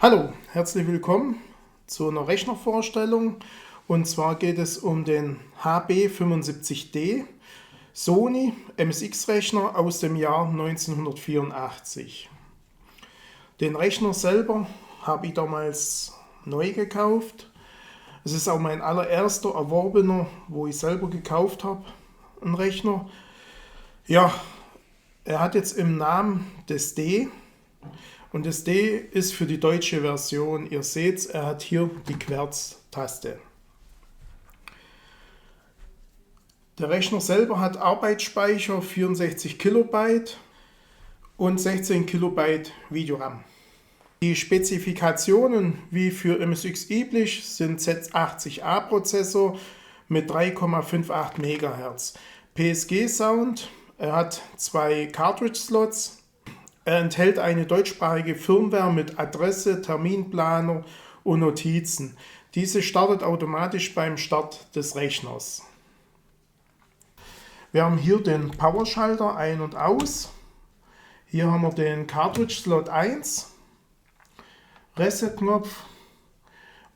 Hallo, herzlich willkommen zu einer Rechnervorstellung. Und zwar geht es um den HB75D Sony MSX-Rechner aus dem Jahr 1984. Den Rechner selber habe ich damals neu gekauft. Es ist auch mein allererster erworbener, wo ich selber gekauft habe, ein Rechner. Ja, er hat jetzt im Namen das D. Und das D ist für die deutsche Version. Ihr seht, er hat hier die Querz-Taste. Der Rechner selber hat Arbeitsspeicher 64 Kilobyte und 16 Kilobyte Videoram. Die Spezifikationen, wie für MSX üblich, sind Z80A Prozessor mit 3,58 MHz. PSG Sound, er hat 2 Cartridge Slots. Er enthält eine deutschsprachige Firmware mit Adresse, Terminplaner und Notizen. Diese startet automatisch beim Start des Rechners. Wir haben hier den Powerschalter ein- und aus. Hier haben wir den Cartridge Slot 1, Reset-Knopf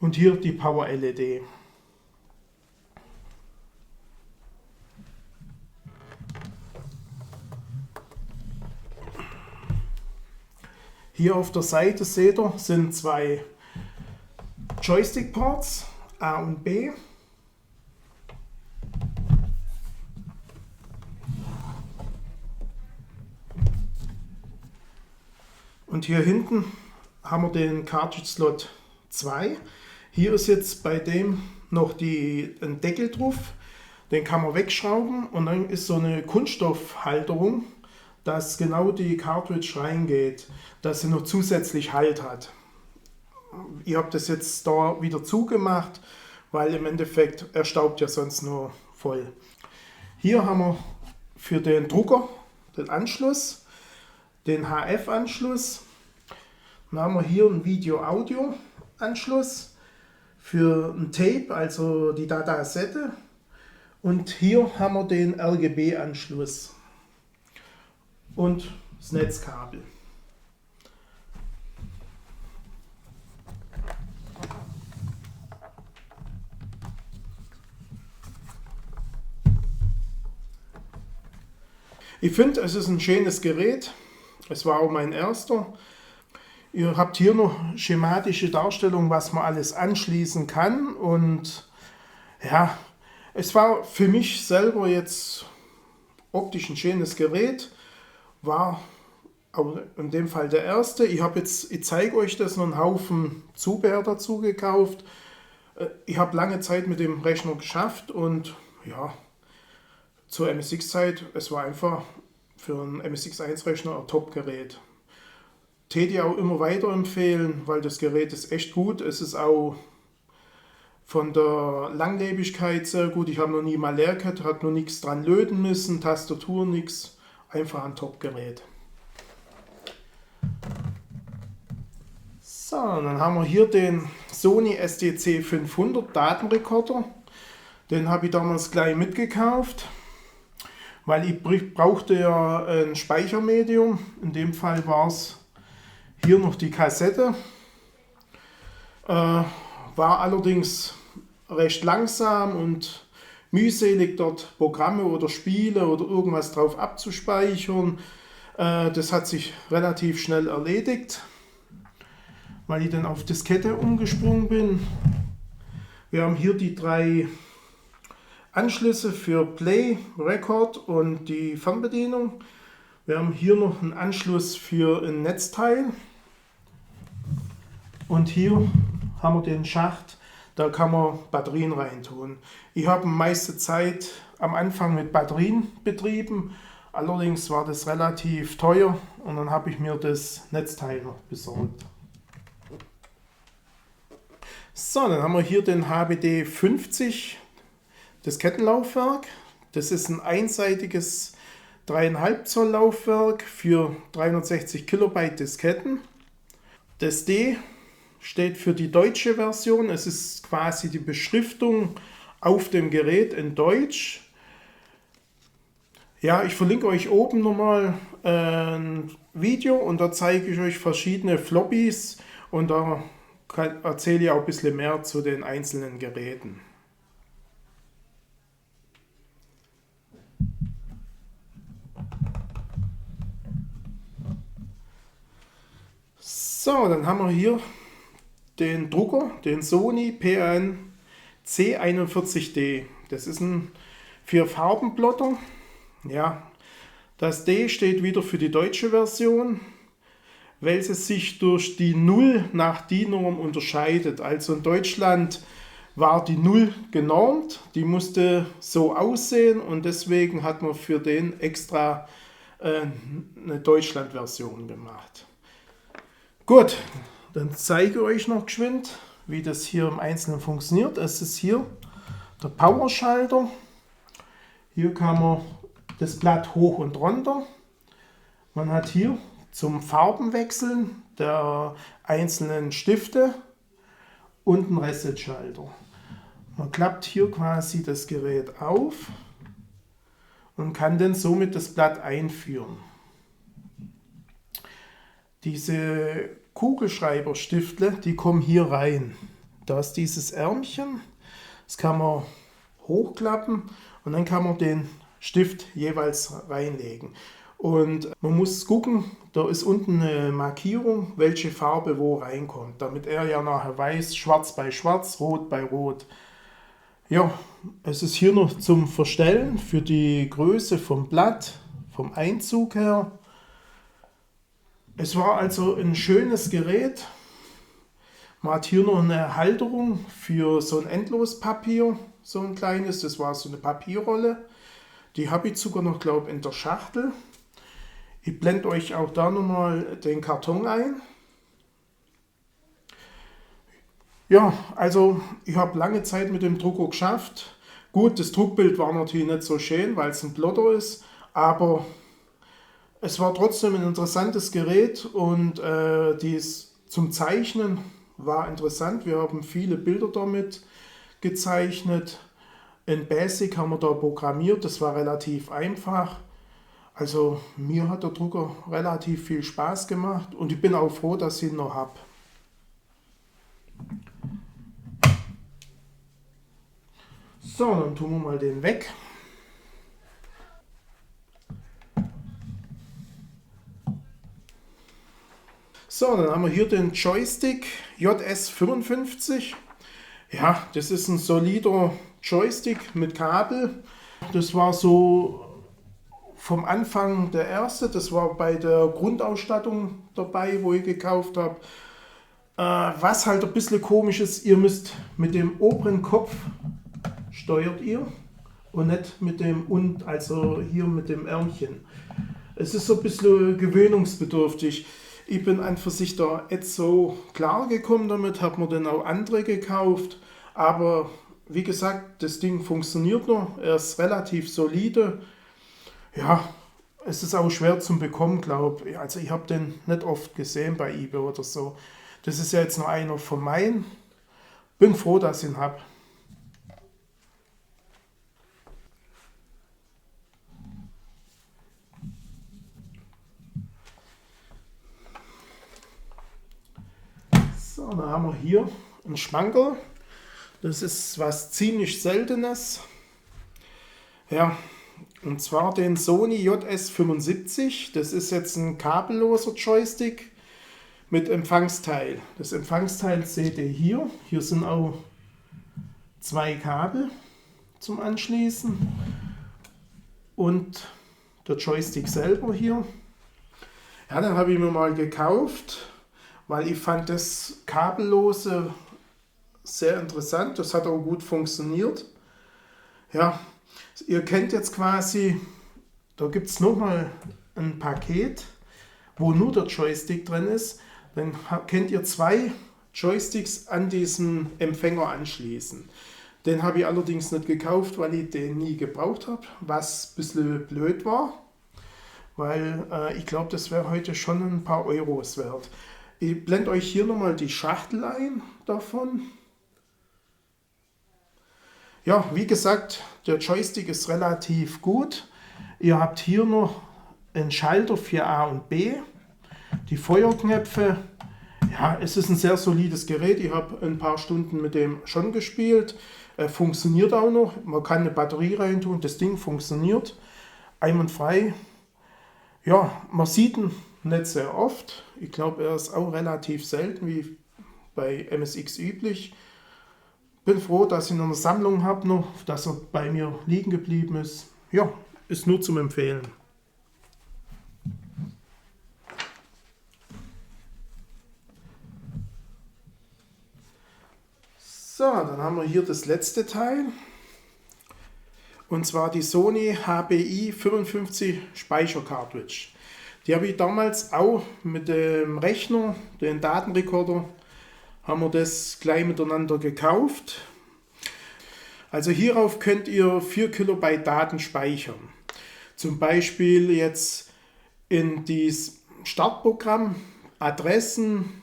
und hier die Power-LED. Hier auf der Seite seht ihr, sind 2 Joystick-Ports, A und B. Und hier hinten haben wir den Cartridge Slot 2. Hier ist jetzt bei dem noch ein Deckel drauf. Den kann man wegschrauben und dann ist so eine Kunststoffhalterung, dass genau die Cartridge reingeht, dass sie noch zusätzlich Halt hat. Ich habe das jetzt da wieder zugemacht, weil im Endeffekt er staubt ja sonst nur voll. Hier haben wir für den Drucker den Anschluss, den HF-Anschluss. Dann haben wir hier einen Video-Audio-Anschluss für ein Tape, also die Datasette. Und hier haben wir den RGB-Anschluss und das Netzkabel. Ich finde, es ist ein schönes Gerät. Es war auch mein erster. Ihr habt hier noch schematische Darstellung, was man alles anschließen kann. Und ja, es war für mich selber jetzt optisch ein schönes Gerät. War auch in dem Fall der erste. Ich zeige euch das, noch einen Haufen Zubehör dazu gekauft. Ich habe lange Zeit mit dem Rechner geschafft und ja, zur MSX-Zeit, es war einfach für einen MSX1-Rechner ein Top-Gerät. Täte ich auch immer weiterempfehlen, weil das Gerät ist echt gut. Es ist auch von der Langlebigkeit sehr gut. Ich habe noch nie mal leer gehabt, hat noch nichts dran löten müssen, Tastatur nichts. Einfach ein Top-Gerät. So, dann haben wir hier den Sony SDC 500 Datenrekorder. Den habe ich damals gleich mitgekauft, weil ich brauchte ja ein Speichermedium. In dem Fall war es hier noch die Kassette. War allerdings recht langsam und mühselig, dort Programme oder Spiele oder irgendwas drauf abzuspeichern. Das hat sich relativ schnell erledigt, weil ich dann auf Diskette umgesprungen bin. Wir haben hier die 3 Anschlüsse für Play, Record und die Fernbedienung. Wir haben hier noch einen Anschluss für ein Netzteil. Und hier haben wir den Schacht, da kann man Batterien reintun. Ich habe meiste Zeit am Anfang mit Batterien betrieben, allerdings war das relativ teuer und dann habe ich mir das Netzteil noch besorgt. So, dann haben wir hier den HBD 50, das Kettenlaufwerk. Das ist ein einseitiges 3,5 Zoll Laufwerk für 360 Kilobyte Disketten. Das D steht für die deutsche Version. Es ist quasi die Beschriftung auf dem Gerät in Deutsch. Ja, ich verlinke euch oben nochmal ein Video und da zeige ich euch verschiedene Floppies und da erzähle ich auch ein bisschen mehr zu den einzelnen Geräten. So, dann haben wir hier den Drucker, den Sony PAN C41D. Das ist ein 4-Farben-Plotter. Ja, das D steht wieder für die deutsche Version, welche sich durch die 0 nach DIN-Norm unterscheidet. Also in Deutschland war die 0 genormt, die musste so aussehen und deswegen hat man für den extra eine Deutschland-Version gemacht. Gut, dann zeige ich euch noch geschwind, wie das hier im Einzelnen funktioniert. Es ist hier der Powerschalter. Hier kann man das Blatt hoch und runter. Man hat hier zum Farbenwechseln der einzelnen Stifte und einen Reset-Schalter. Man klappt hier quasi das Gerät auf und kann dann somit das Blatt einführen. Diese Kugelschreiberstiftle, die kommen hier rein. Da ist dieses Ärmchen, das kann man hochklappen und dann kann man den Stift jeweils reinlegen. Und man muss gucken, da ist unten eine Markierung, welche Farbe wo reinkommt, damit er ja nachher weiß, schwarz bei schwarz, rot bei rot. Ja, es ist hier noch zum Verstellen für die Größe vom Blatt, vom Einzug her. Es war also ein schönes Gerät. Man hat hier noch eine Halterung für so ein Endlospapier, so ein kleines, das war so eine Papierrolle. Die habe ich sogar noch, glaube ich, in der Schachtel. Ich blende euch auch da nochmal den Karton ein. Ja, also ich habe lange Zeit mit dem Drucker geschafft. Gut, das Druckbild war natürlich nicht so schön, weil es ein Plotter ist, aber es war trotzdem ein interessantes Gerät und dies zum Zeichnen war interessant. Wir haben viele Bilder damit gezeichnet. In Basic haben wir da programmiert, das war relativ einfach. Also mir hat der Drucker relativ viel Spaß gemacht und ich bin auch froh, dass ich ihn noch habe. So, dann tun wir mal den weg. So, dann haben wir hier den Joystick JS55. Ja, das ist ein solider Joystick mit Kabel. Das war so vom Anfang der erste. Das war bei der Grundausstattung dabei, wo ich gekauft habe. Was halt ein bisschen komisch ist, ihr müsst mit dem oberen Kopf steuert ihr und nicht mit dem also hier mit dem Ärmchen. Es ist so ein bisschen gewöhnungsbedürftig. Ich bin an für sich da jetzt so klar gekommen damit, habe mir dann auch andere gekauft, aber wie gesagt, das Ding funktioniert noch, er ist relativ solide. Ja, es ist auch schwer zum Bekommen, glaube ich. Also ich habe den nicht oft gesehen bei eBay oder so. Das ist ja jetzt noch einer von meinen. Bin froh, dass ich ihn habe. So, dann haben wir hier einen Schmankerl. Das ist was ziemlich Seltenes. Ja, und zwar den Sony JS75. Das ist jetzt ein kabelloser Joystick mit Empfangsteil. Das Empfangsteil seht ihr hier. Hier sind auch zwei Kabel zum Anschließen. Und der Joystick selber hier. Ja, den habe ich mir mal gekauft, weil ich fand das kabellose sehr interessant. Das hat auch gut funktioniert. Ja, ihr kennt jetzt quasi, da gibt es nochmal ein Paket, wo nur der Joystick drin ist. Dann könnt ihr zwei Joysticks an diesen Empfänger anschließen. Den habe ich allerdings nicht gekauft, weil ich den nie gebraucht habe, was ein bisschen blöd war, weil ich glaube, das wäre heute schon ein paar Euros wert. Ich blende euch hier nochmal die Schachtel ein davon. Ja, wie gesagt, der Joystick ist relativ gut. Ihr habt hier noch einen Schalter für A und B. Die Feuerknöpfe, Ja, es ist ein sehr solides Gerät. Ich habe ein paar Stunden mit dem schon gespielt. Funktioniert auch noch. Man kann eine Batterie reintun. Das Ding funktioniert einwandfrei. Ja, man sieht ihn nicht sehr oft. Ich glaube, er ist auch relativ selten, wie bei MSX üblich. Bin froh, dass ich noch eine Sammlung habe, noch, dass er bei mir liegen geblieben ist. Ja, ist nur zum Empfehlen. So, dann haben wir hier das letzte Teil. Und zwar die Sony HBI 55 Speicher-Cartridge. Die habe ich damals auch mit dem Rechner, den Datenrekorder, haben wir das gleich miteinander gekauft. Also hierauf könnt ihr 4 Kilobyte Daten speichern. Zum Beispiel jetzt in das Startprogramm, Adressen,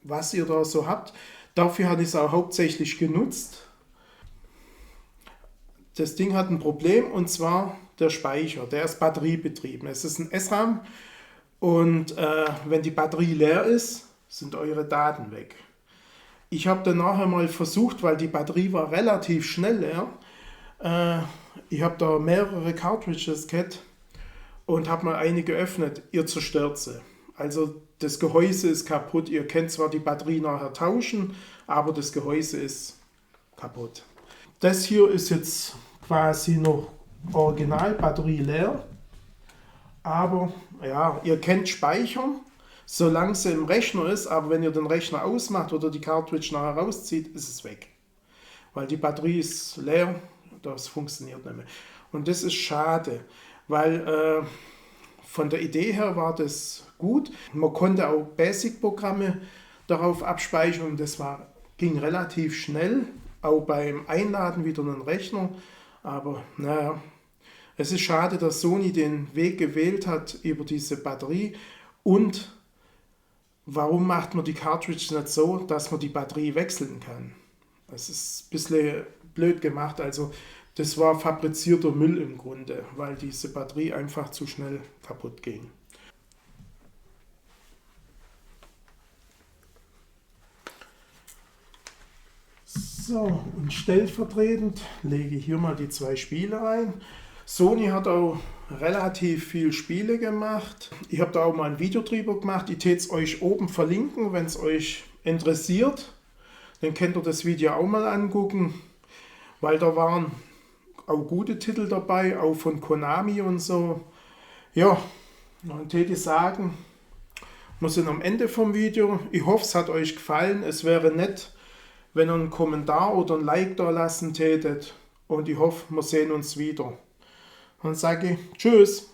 was ihr da so habt. Dafür habe ich es auch hauptsächlich genutzt. Das Ding hat ein Problem, und zwar der Speicher, der ist batteriebetrieben. Es ist ein SRAM und wenn die Batterie leer ist, sind eure Daten weg. Ich habe dann nachher mal versucht, weil die Batterie war relativ schnell leer. Ich habe da mehrere Cartridges gehabt und habe mal eine geöffnet. Ihr zerstört sie. Also das Gehäuse ist kaputt. Ihr könnt zwar die Batterie nachher tauschen, aber das Gehäuse ist kaputt. Das hier ist jetzt quasi noch original Batterie leer. Aber ja, ihr könnt speichern, solange sie im Rechner ist. Aber wenn ihr den Rechner ausmacht oder die Cartridge nachher rauszieht, ist es weg. Weil die Batterie ist leer, das funktioniert nicht mehr. Und das ist schade, weil von der Idee her war das gut. Man konnte auch Basic-Programme darauf abspeichern. Das ging relativ schnell, auch beim Einladen wieder einen Rechner. Aber naja, es ist schade, dass Sony den Weg gewählt hat über diese Batterie. Und warum macht man die Cartridge nicht so, dass man die Batterie wechseln kann? Das ist ein bisschen blöd gemacht. Also das war fabrizierter Müll im Grunde, weil diese Batterie einfach zu schnell kaputt ging. So, und stellvertretend lege ich hier mal die 2 Spiele ein. Sony hat auch relativ viel Spiele gemacht. Ich habe da auch mal ein Video drüber gemacht. Ich täte es euch oben verlinken, wenn es euch interessiert. Dann könnt ihr das Video auch mal angucken, weil da waren auch gute Titel dabei, auch von Konami und so. Ja, dann täte ich sagen, wir sind am Ende vom Video. Ich hoffe, es hat euch gefallen. Es wäre nett, wenn ihr einen Kommentar oder ein Like da lassen tätet. Und ich hoffe, wir sehen uns wieder. Dann sage ich Tschüss.